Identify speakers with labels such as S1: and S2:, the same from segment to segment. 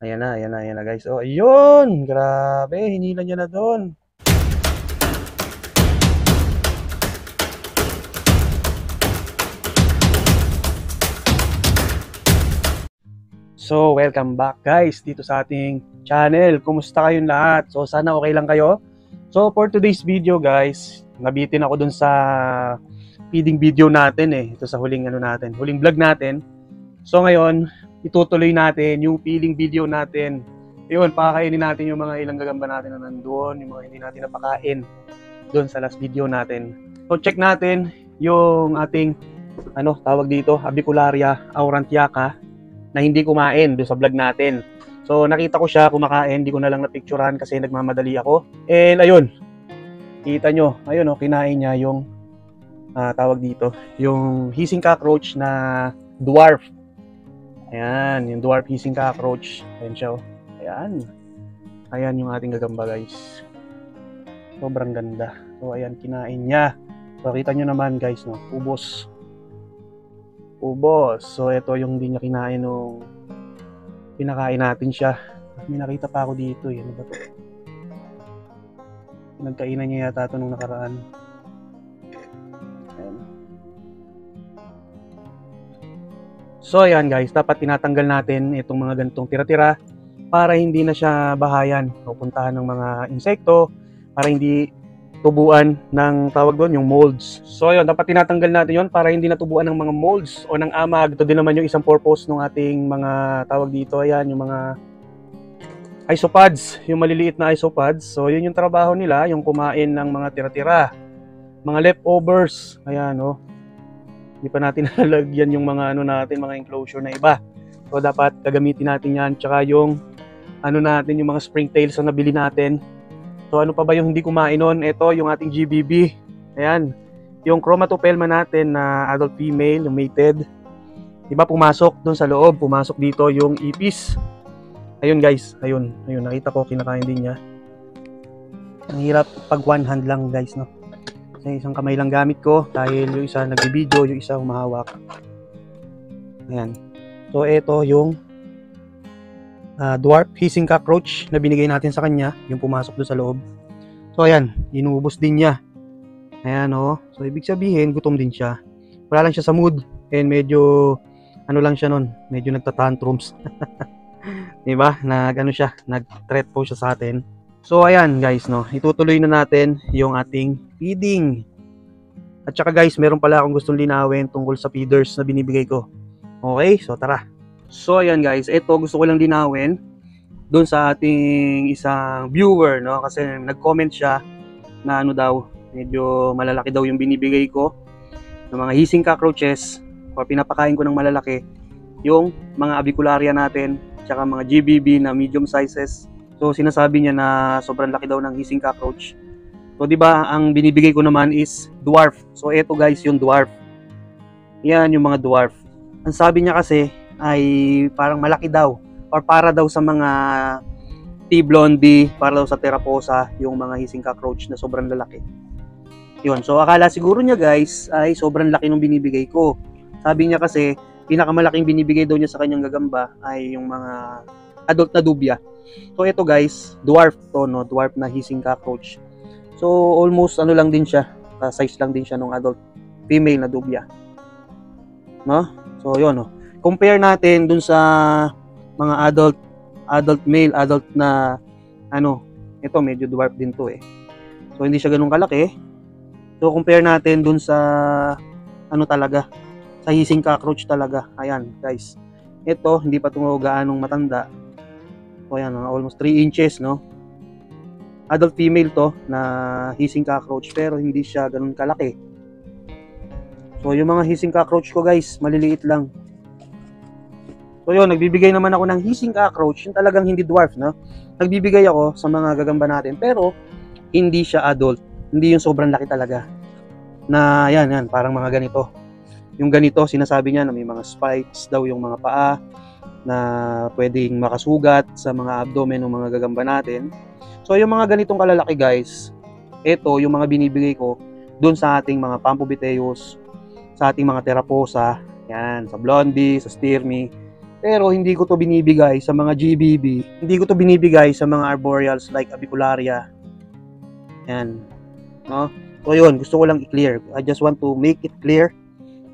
S1: Ayan na guys. Oh, ayun! Grabe, hinila niya na doon. So, welcome back guys dito sa ating channel. Kumusta kayong lahat? So, sana okay lang kayo. So, for today's video guys, nabitin ako dun sa feeding video natin Ito sa huling huling vlog natin. So, ngayon, itutuloy natin yung feeding video natin. Ayun, pakakainin natin yung mga ilang gagamba natin na nandoon, yung mga hindi natin napakain doon sa last video natin. So, check natin yung ating tawag dito, Avicularia aurantiaca na hindi kumain doon sa vlog natin. So nakita ko siya kumakain, hindi ko na lang napicturean kasi nagmamadali ako. And ayun, kita nyo, ayun kinain niya yung tawag dito, yung hissing cockroach na dwarf. Ayan, yung dwarf hissing cockroach. Ayan siya Ayan yung ating gagamba guys. Sobrang ganda. So ayan, kinain niya. So kita nyo naman guys, ubos. So ito yung hindi niya kinain nung pinakain natin siya. May nakita pa ako dito Ano ba ito? Nagkainan niya yata ito nung nakaraan. Ayan. So ayan guys, dapat tinatanggal natin itong mga ganitong tira-tira para hindi na siya bahayan o puntahan ng mga insekto, para hindi tubuan ng tawag doon, yung molds. So ayun, dapat tinatanggal natin yon para hindi natubuan ng mga molds o ng amag. Ito din naman yung isang purpose ng ating mga tawag dito. Ayan, yung mga isopods, yung maliliit na isopods. So yun yung trabaho nila, yung kumain ng mga tira-tira, mga leftovers. Ayan, hindi pa natin nalalagyan yung mga natin, mga enclosure na iba. So dapat gagamitin natin yan. Tsaka yung natin, yung mga springtails na nabili natin. So ano pa ba yung hindi kumain nun? Ito yung ating GBB. Ayan. Yung chromatopelma natin na adult female, yung mated. Diba pumasok dun sa loob. Pumasok dito yung ipis. Ayun guys. Ayun. Nakita ko kinakain din niya. Ang hirap pag one hand lang guys. Kasi isang kamay lang gamit ko. Dahil yung isa nagbibideo, yung isa humahawak. Ayan. So ito yung dwarf hissing cockroach na binigay natin sa kanya, yung pumasok doon sa loob. So ayan, inubos din niya. Ayan So ibig sabihin, gutom din siya. Wala lang siya sa mood and medyo lang siya nun, medyo nagtatantrums. Diba? Nag-threat po siya sa atin. So ayan guys, itutuloy na natin yung ating feeding. At saka guys, meron pala akong gustong linawin tungkol sa feeders na binibigay ko. Okay, so tara. So ayan guys, ito gusto ko lang linawin doon sa ating isang viewer kasi nag-comment siya na daw, medyo malalaki daw yung binibigay ko ng mga hissing cockroaches o pinapakain ko ng malalaki yung mga avicularia natin tsaka mga GBB na medium sizes. So sinasabi niya na sobrang laki daw ng hissing cockroach. So di ba ang binibigay ko naman is dwarf. So ito guys yung dwarf. Yan yung mga dwarf. Ang sabi niya kasi ay parang malaki daw or para daw sa mga T-blondie, para daw sa Theraposa yung mga hissing cockroach na sobrang lalaki. Yun, so akala siguro niya guys ay sobrang laki nung binibigay ko. Sabi niya kasi pinakamalaking binibigay daw niya sa kanyang gagamba ay yung mga adult na dubia. So ito guys, dwarf to dwarf na hissing cockroach. So almost lang din siya, size lang din siya ng adult female na dubia. So yun compare natin dun sa mga adult male, adult na ito medyo dwarf din to So hindi siya ganun kalaki. So compare natin dun sa talaga, sa hissing cockroach talaga. Ayan guys. Ito hindi pa ito gaanong matanda. So ayan, almost 3 inches Adult female to na hissing cockroach pero hindi siya ganun kalaki. So yung mga hissing cockroach ko guys, maliliit lang. So yun, nagbibigay naman ako ng hissing cockroach, yung talagang hindi dwarf, Nagbibigay ako sa mga gagamba natin, pero hindi siya adult. Hindi yung sobrang laki talaga. Na yan, parang mga ganito. Yung ganito, sinasabi niya na may mga spikes daw yung mga paa na pwedeng makasugat sa mga abdomen ng mga gagamba natin. So yung mga ganitong kalalaki guys, ito yung mga binibigay ko doon sa ating mga Pampobiteus, sa ating mga Theraposa, yan, sa Blondie, sa Stirmy, Pero hindi ko to binibigay sa mga GBB. Hindi ko to binibigay sa mga arboreals like Avicularia. Yan. No? So yun, gusto ko lang i-clear. I just want to make it clear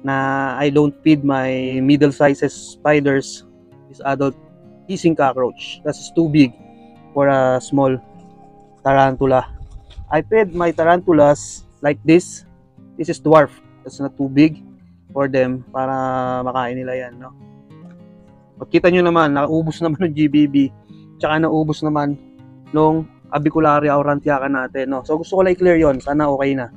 S1: na I don't feed my middle-sized spiders this adult hissing cockroach. That's too big for a small tarantula. I fed my tarantulas like this. This is dwarf. That's not too big for them para makain nila yan, no? Pagkita nyo naman, naubos naman ng GBB, tsaka naubos naman nung Avicularia aurantiaca natin, no? So gusto ko lang i-clear yon, sana okay na.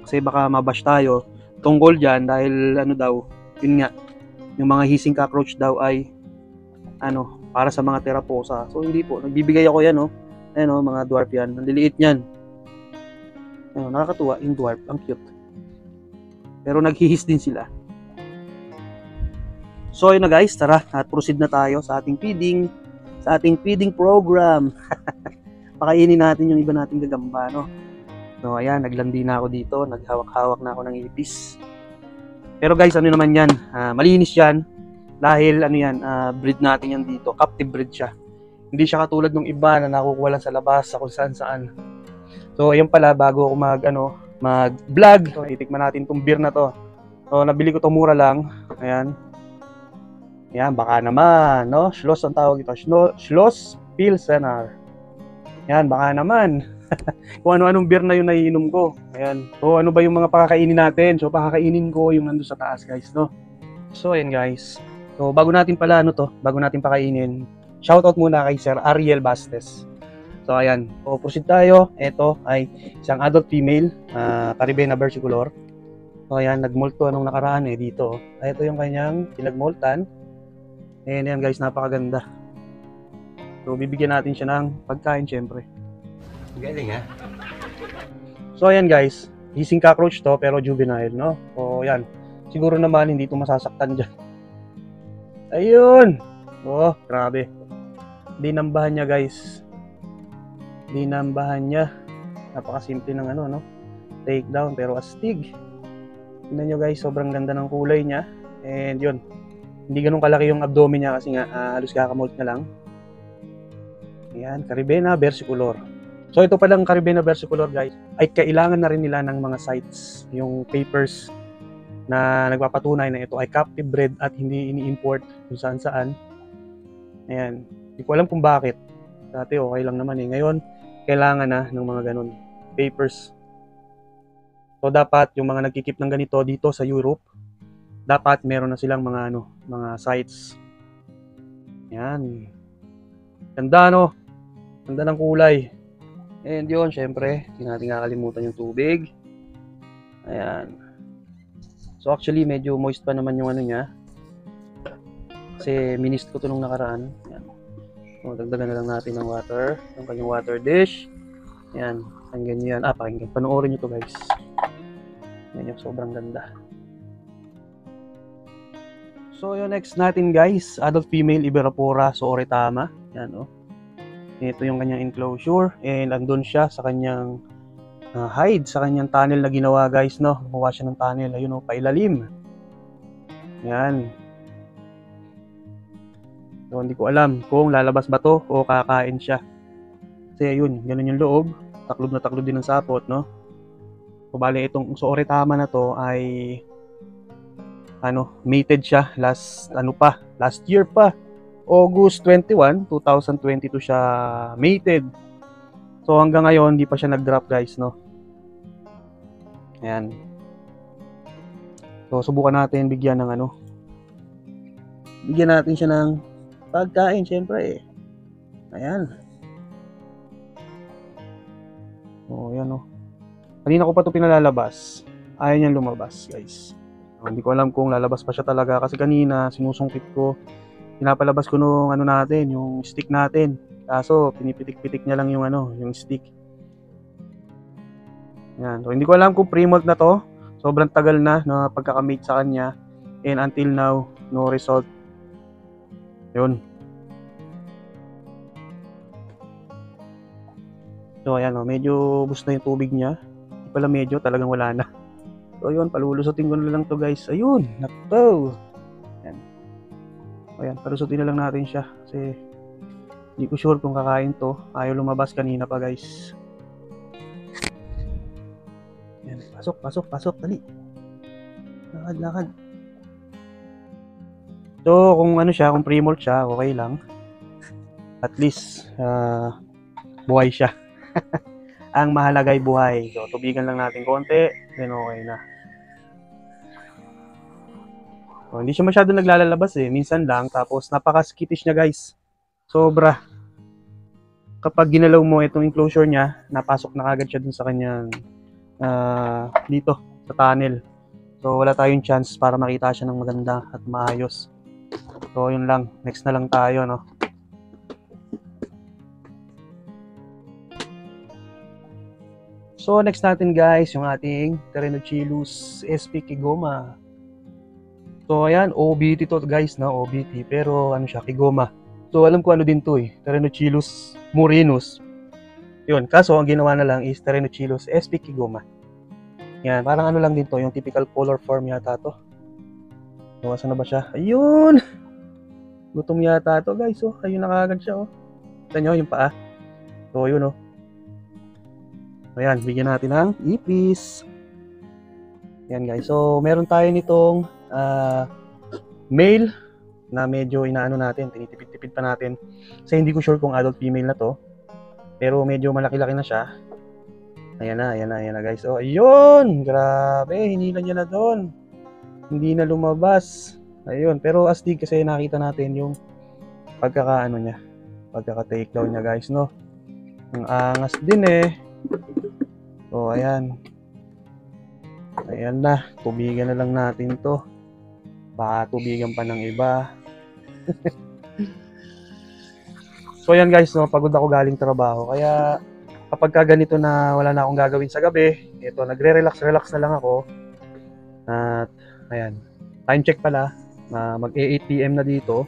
S1: Kasi baka mabash tayo tungkol dyan dahil ano daw, yun nga, yung mga hissing cockroach daw ay ano, para sa mga teraposa. So hindi po, nagbibigay ako yan, no? Ayan, no, mga dwarf yan, ang liliit yan. Ayan, nakakatuwa yung dwarf, ang cute. Pero naghihis din sila. So yun na guys, tara at proceed na tayo sa ating feeding program. Pakainin natin yung iba nating gagamba, no? So ayan, naglandi na ako dito, naghawak-hawak na ako ng ipis. Pero guys, ano naman yan, malinis yan dahil ano yan, breed natin yan dito, captive breed siya. Hindi siya katulad ng iba na nakukuha lang sa labas, sa kung saan. So ayun pala, bago ako mag-vlog, so, itikman natin tong beer na to. So nabili ko to mura lang, ayan. Yan, baka naman, no? Schloss ang tawag ito. Schloss Pilsener. Yan, baka naman. Kung ano-anong beer na yun naiinom ko. Ayan. So, ano ba yung mga pakakainin natin? So, pakakainin ko yung nandun sa taas, guys, no? So, ayan, guys. So, bago natin pakainin, shoutout muna kay Sir Ariel Bastes. So, ayan. So, proceed tayo. Ito ay isang adult female, Caribena versicolor. So, ayan, nagmolt to anong nakaraan dito. Ito yung kanyang pinagmoltan. And yan guys, napakaganda. So bibigyan natin siya ng pagkain syempre.
S2: Galing ha?
S1: So ayan guys, hissing cockroach to pero juvenile, no? So yan, siguro naman hindi ito masasaktan dyan. Ayun! Oh, grabe. Dinambahan niya guys. Dinambahan niya. Napakasimple ng ano, no? Take down pero astig. Tingnan nyo guys, sobrang ganda ng kulay niya. And yun, hindi ganun kalaki yung abdomen niya kasi nga halos kakamolt na lang. Ayan, Caribena versicolor. So ito palang Caribena versicolor guys, ay kailangan na rin nila ng mga sites, yung papers na nagpapatunay na ito ay captive bred at hindi ini-import kung saan. Ayan, hindi ko alam kung bakit. Dati okay lang naman Ngayon, kailangan na ng mga ganun papers. So dapat yung mga nagkikip ng ganito dito sa Europe, dapat meron na silang mga sites. Yan. Ganda no? Ganda ng kulay. And yun, syempre, hindi natin kakalimutan yung tubig. Ayan. So actually, medyo moist pa naman yung ano niya. Kasi minist ko to nung nakaraan. Ayan. So, dagdagan na lang natin ng water. Yung kanyang water dish. Ayan. Hanggang yan. Pakinggan. Panoorin nyo to guys. Ayan yung sobrang ganda. So yung next natin guys, adult female Iberapora Sooretama. Yan Ito yung kanyang enclosure and andun siya sa kanyang hide, sa kanyang tunnel na ginawa guys, no? Gumawa siya ng tunnel, ayun pailalim. Yan. So hindi ko alam kung lalabas ba to o kakain siya. Kasi ayun, ganun yung loob. Taklob na taklob din ng sapot, no? So bale itong Sooretama na to ay mated siya last year pa. August 21, 2022 siya mated. So hanggang ngayon hindi pa siya nag-drop guys, no. Ayan. So subukan natin bigyan ng bigyan natin siya ng pagkain syempre Ayan. Oh, ayan Kanina ko pa 'to pinalalabas. Ayaw niyang lumabas, guys. Hindi ko alam kung lalabas pa siya talaga kasi kanina sinusungkit ko, pinapalabas ko nung natin, yung stick natin. Kaso pinipitik-pitik niya lang yung yung stick. Yan. So hindi ko alam kung pre-molt na to. Sobrang tagal na pagkakamate sa kanya and until now no result. Yun. So ayan medyo bus na yung tubig niya. Hindi pala medyo, talagang wala na. So yun, palulusutin ko na lang to guys. Ayun, nakto. Yan. Ayan, palusutin na lang natin siya kasi hindi ko sure kung kakain to. Ayaw lumabas kanina pa guys. Ayan, pasok, dali. Lakad. So, kung ano siya, kung pre-molt siya, okay lang. At least, buhay siya. Ang mahalaga ay buhay. So, tubigan lang natin konti, then okay na. So, hindi siya masyado naglalabas eh. Minsan lang, tapos napaka-skittish niya guys. Sobra. Kapag ginalaw mo itong enclosure niya, napasok na kagad siya dun sa kanyang dito, sa tunnel. So, wala tayong chance para makita siya ng maganda at maayos. So, yun lang. Next na lang tayo, no? So, next natin guys, yung ating Terenocilus sp. Kigoma. So, ayan, OBT to guys, no? OBT. Pero, ano siya, Kigoma. So, alam ko ano din to eh. Terenocilus murinus. Yun, kaso, ang ginawa na lang is Terenocilus sp. Kigoma. Yan, parang ano lang din to, yung typical color form yata to. So, asan na ba siya? Ayun! Gutom yata to guys, oh. Ayun na kagad siya, oh. Kita nyo, yung paa. So, yun, oh. Ayan, bigyan natin ng ipis. Ayan guys, so meron tayo nitong male na medyo inaano natin, tinitipid-tipid pa natin. Kasi hindi ko sure kung adult female na to. Pero medyo malaki-laki na siya. Ayan na guys. So, ayun! Grabe, hinila niya na doon. Hindi na lumabas. Ayun, pero astig kasi nakita natin yung pagkaka-ano niya. Pagkaka-take down niya guys, no? Ang angas din eh. So, ayan. Ayan na. Tubigan na lang natin to. Baka tubigan pa ng iba. So, ayan guys, no, pagod ako galing trabaho. Kaya, kapag ganito na wala na akong gagawin sa gabi, ito, nagre-relax na lang ako. At, ayan. Time check pala. Mag 8 PM na dito.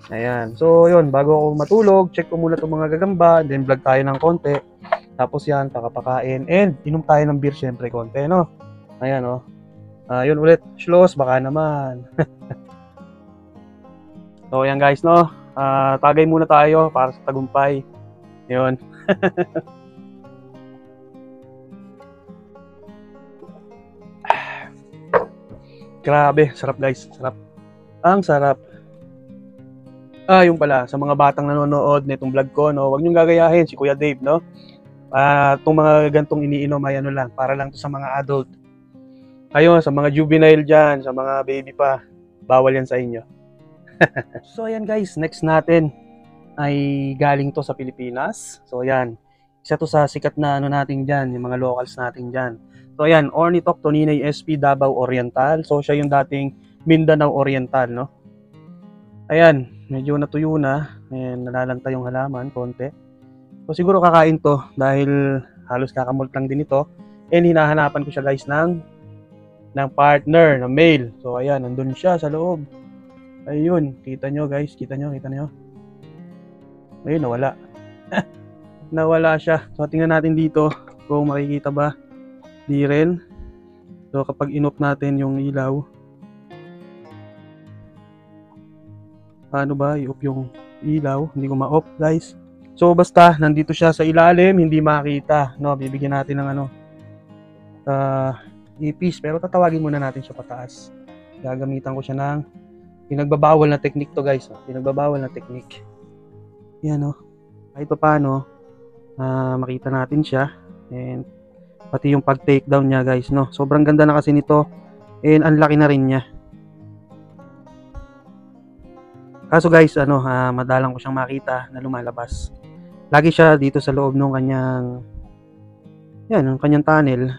S1: Ayan. So, yun. Bago ako matulog, check ko muna itong mga gagamba. Then, vlog tayo ng konti. Tapos yan, pakapakain. And, inom tayo ng beer syempre konti, no? Ayan, oh. Yun ulit. Schloss, baka naman. So, ayan guys, no? Tagay muna tayo para sa tagumpay. Yun. Grabe, sarap guys. Sarap. Ang sarap. Yung pala, sa mga batang nanonood na itong vlog ko, no? Huwag niyong gagayahin si Kuya Dave, no? Itong mga gantong iniinom ay ano lang, para lang to sa mga adult. Ayun, sa mga juvenile dyan, sa mga baby pa, bawal yan sa inyo. So ayan guys, next natin ay galing to sa Pilipinas. So ayan, isa to sa sikat na ano natin dyan, yung mga locals natin dyan. So ayan, Ornithoctoninae sp. Davao Oriental. So siya yung dating Mindanao Oriental, no? Ayan, medyo natuyo na, and nalalanta yung halaman, konti. So siguro kakain to dahil halos kakamult lang din ito. And hinahanapan ko siya guys ng partner, na male. So ayan, nandun siya sa loob. Ayun, kita nyo guys, kita nyo. Ayun, nawala. Nawala siya. So tingnan natin dito kung makikita ba. Di rin. So kapag inop natin yung ilaw, paano ba i-off yung ilaw? Hindi ko ma-off guys. So basta nandito siya sa ilalim, hindi makita, no? Bibigyan natin ng ano, ipis, pero tatawagin muna natin siya pataas. Gagamitan ko siya ng pinagbabawal na technique to guys, no? Pinagbabawal na technique. Yan, no? Kahit pa paano, makita natin siya, and pati yung pag-take down niya guys, no? Sobrang ganda na kasi nito, and ang laki na rin niya. Kaso guys, madalang ko siyang makita na lumalabas. Lagi siya dito sa loob ng kanyang tunnel.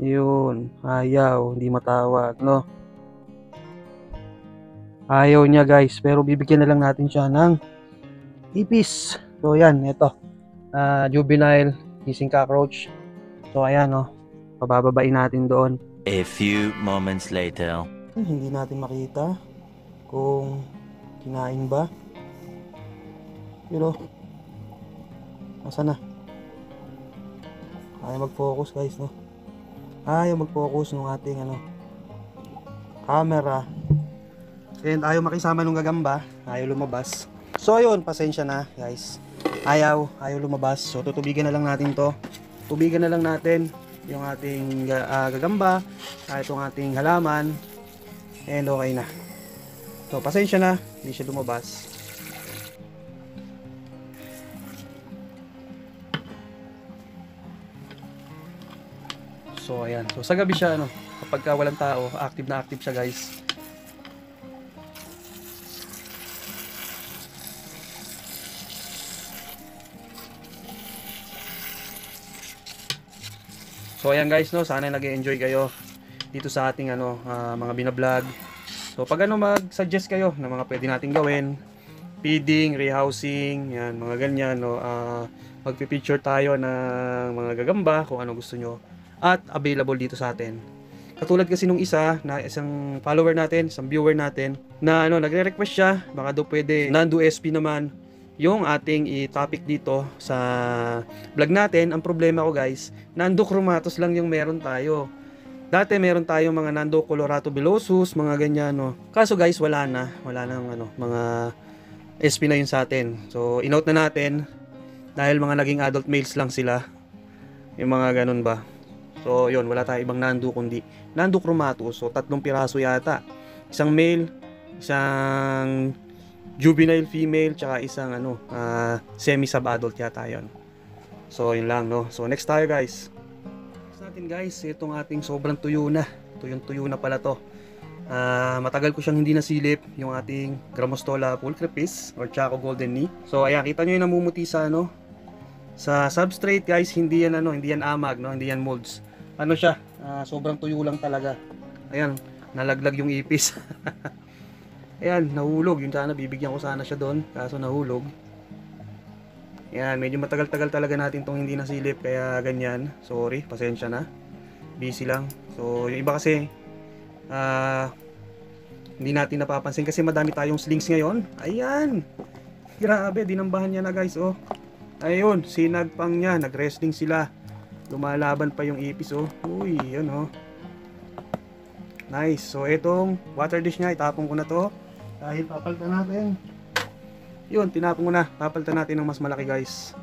S1: Yun, ayaw, hindi matawag, no? Ayaw niya guys, pero bibigyan na lang natin siya ng ipis. So yan, ito. Juvenile hissing cockroach. So ayan, no? Pabababain natin doon.
S3: A few moments later.
S1: Hindi natin makita kung kinain ba. Pero asan na? Ayaw mag-focus guys, no? Ayaw mag-focus ng ating camera. And ayaw makisama nung gagamba, ayaw lumabas. So ayun, pasensya na guys. Ayaw lumabas. So tutubigan na lang natin to. Tubigan na lang natin yung ating gagamba, itong ating halaman. And okay na. So pasensya na, hindi siya lumabas. So ayan. So sa gabi siya kapag walang tao, active na active siya guys. So ayan guys, sana nag-enjoy kayo dito sa ating mga binablog. So pag mag-suggest kayo ng mga pwede nating gawin, feeding, rehousing, yan, mga ganyan, magpi-feature tayo ng mga gagamba kung ano gusto nyo at available dito sa atin. Katulad kasi nung isang follower natin, isang viewer natin na nagre-request siya, baka daw pwede Nando SP naman yung ating i-topic dito sa vlog natin. Ang problema ko guys, Nando chromatus lang yung meron tayo. Dati meron tayong mga Nando colorato villosus, mga ganyan Kaso guys, wala nang mga SP na yun sa atin. So inote na natin dahil mga naging adult males lang sila. Yung mga ganun ba. So yun, wala tayong ibang Nando kundi Nando chromatus. So 3 piraso yata. Isang male, isang juvenile female, tsaka isang semi-sub-adult yata yun. So yun lang So next tayo guys. Next natin guys, itong ating sobrang tuyo na. Tuyo na pala to. Matagal ko siyang hindi nasilip, yung ating Grammostola pulchripis or Chaco golden knee. So ayan, kita nyo yung namumuti sa sa substrate guys. Hindi yan hindi yan amag, hindi yan molds. Siya, sobrang tuyo lang talaga. Ayan, nalaglag yung ipis. Ayan, nahulog. Yun sana, bibigyan ko sana siya doon. Kaso nahulog. Ayan, medyo matagal-tagal talaga natin tong hindi nasilip. Kaya ganyan. Sorry, pasensya na. Busy lang. So, yung iba kasi, hindi natin napapansin kasi madami tayong slings ngayon. Ayan. Grabe, dinambahan niya na guys. Oh. Ayun, sinagpang niya. Nag-wrestling sila. Lumalaban pa yung ipis. Oh. Uy, yun Nice. So, itong water dish niya, itapon ko na to. Dahil papalitan natin. Yun, tinapon ko na. Papalitan natin ng mas malaki guys.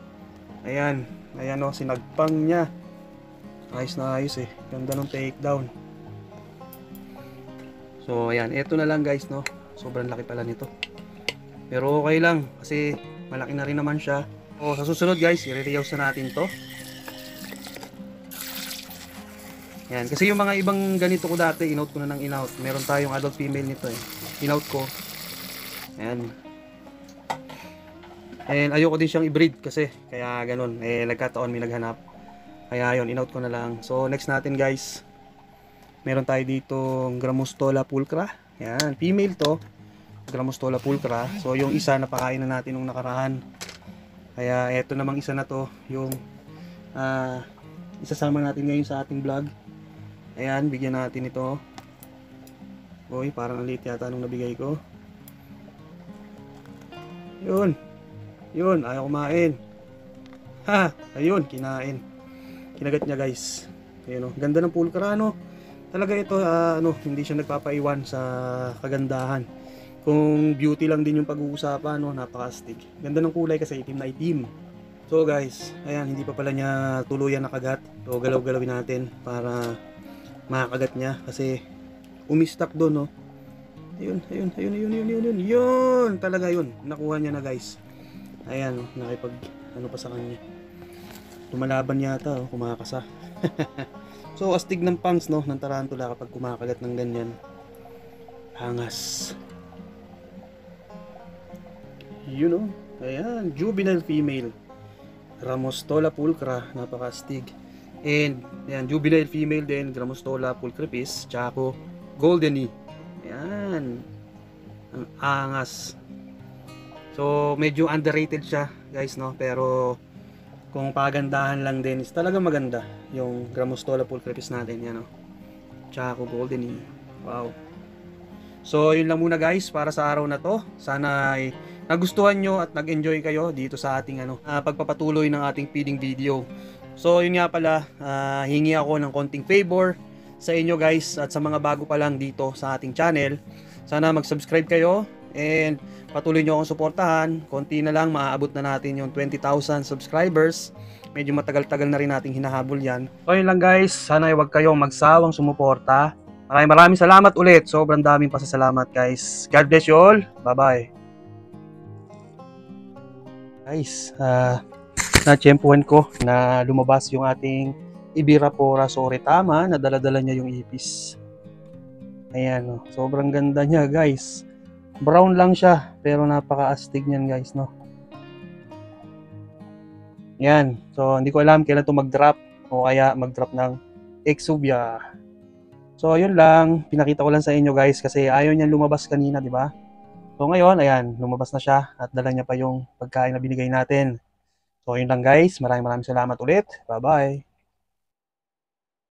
S1: Ayan. Ayan sinagpang niya. Ayos na ayos Ganda ng takedown. So, ayan. Ito na lang guys Sobrang laki pala nito. Pero okay lang. Kasi malaki na rin naman siya. O, sa susunod guys, i-rehouse na natin to. Yan, kasi yung mga ibang ganito ko dati, inout ko na ng inout. Meron tayong adult female nito Inout ko. Ayan. And ayoko din siyang i-breed kasi, kaya ganun. Nagkataon may naghanap. Kaya yun, inout ko na lang. So, next natin guys. Meron tayo dito Grammostola pulchra. Ayan, female to. Grammostola pulchra. So, yung isa napakain na natin nung nakaraan. Kaya, eto namang isa na to. Yung isasama natin ngayon sa ating vlog. Ayan, bigyan natin ito. Uy, parang alit yata nung nabigay ko. Yun. Yun, ayaw kumain. Ha, ayun, kinain. Kinagat niya guys. Ayun ganda ng pulchra Talaga ito, hindi siya nagpapaiwan sa kagandahan. Kung beauty lang din yung pag-uusapan, napaka-astig. Ganda ng kulay kasi itim na itim. So guys, ayan, hindi pa pala niya tuluyan nakagat. So galaw-galawin natin para makagat niya kasi umistak doon Ayun. Yun, talaga yun. Nakuha niya na guys. Ayan nakipag pa sa kanya. Lumalaban yata kumakasa. So astig ng pangs ng tarantula kapag kumakagat ng ganyan. Hangas. Ayan, juvenile female. Grammostola pulchra, napaka-astig. And ayan, juvenile female din, Grammostola pulchripis, Chaco golden knee. Ayan. Ang angas. So medyo underrated siya, guys, pero kung pagandahan lang din is talaga maganda yung Grammostola pulchripis natin, yan Chaco golden knee. Wow. So yun lang muna guys para sa araw na to. Sana ay nagustuhan nyo at nag-enjoy kayo dito sa ating pagpapatuloy ng ating feeding video. So yun nga pala, hingi ako ng konting favor sa inyo guys at sa mga bago pa lang dito sa ating channel. Sana mag-subscribe kayo and patuloy nyo akong suportahan. Konti na lang, maaabot na natin yung 20,000 subscribers. Medyo matagal-tagal na rin nating hinahabol yan. So yun lang guys, sana huwag kayong magsawang sumuporta. Maraming salamat ulit. Sobrang daming pasasalamat guys. God bless you all. Bye-bye. Guys, na-tsempuhan ko na lumabas yung ating Ibirapora Soretama na dala-dala niya yung ipis. Ayan, oh. Sobrang ganda niya guys. Brown lang siya pero napaka-astig niyan guys, no. Yan. So hindi ko alam kailan to mag-drop o kaya mag-drop ng Exuvia. So yun lang, pinakita ko lang sa inyo guys kasi ayaw niyan lumabas kanina, di ba? So ngayon, ayan, lumabas na siya at dala niya pa yung pagkain na binigay natin. So yun lang guys, maraming salamat ulit. Bye-bye.